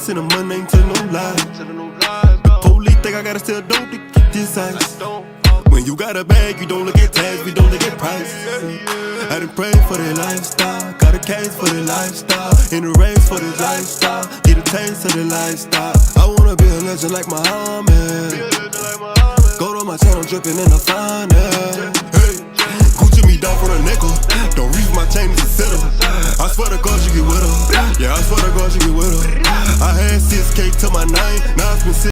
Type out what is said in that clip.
send the money, ain't tell no lies. Police think I gotta sell dope to get this ice. When you got a bag, you don't look at tags, we don't look at price. I done prayed for the lifestyle, got a case for the lifestyle, in the race for the lifestyle, get a taste of the lifestyle. I wanna be a legend like Muhammad. Go to my channel, dripping in the finest. Hey, Gucci me down for a nickel. Don't reach my chain, it's a sitter. I swear to God, you get with her. Yeah, I swear to God, you get with her. I had 6K to my name, now it's been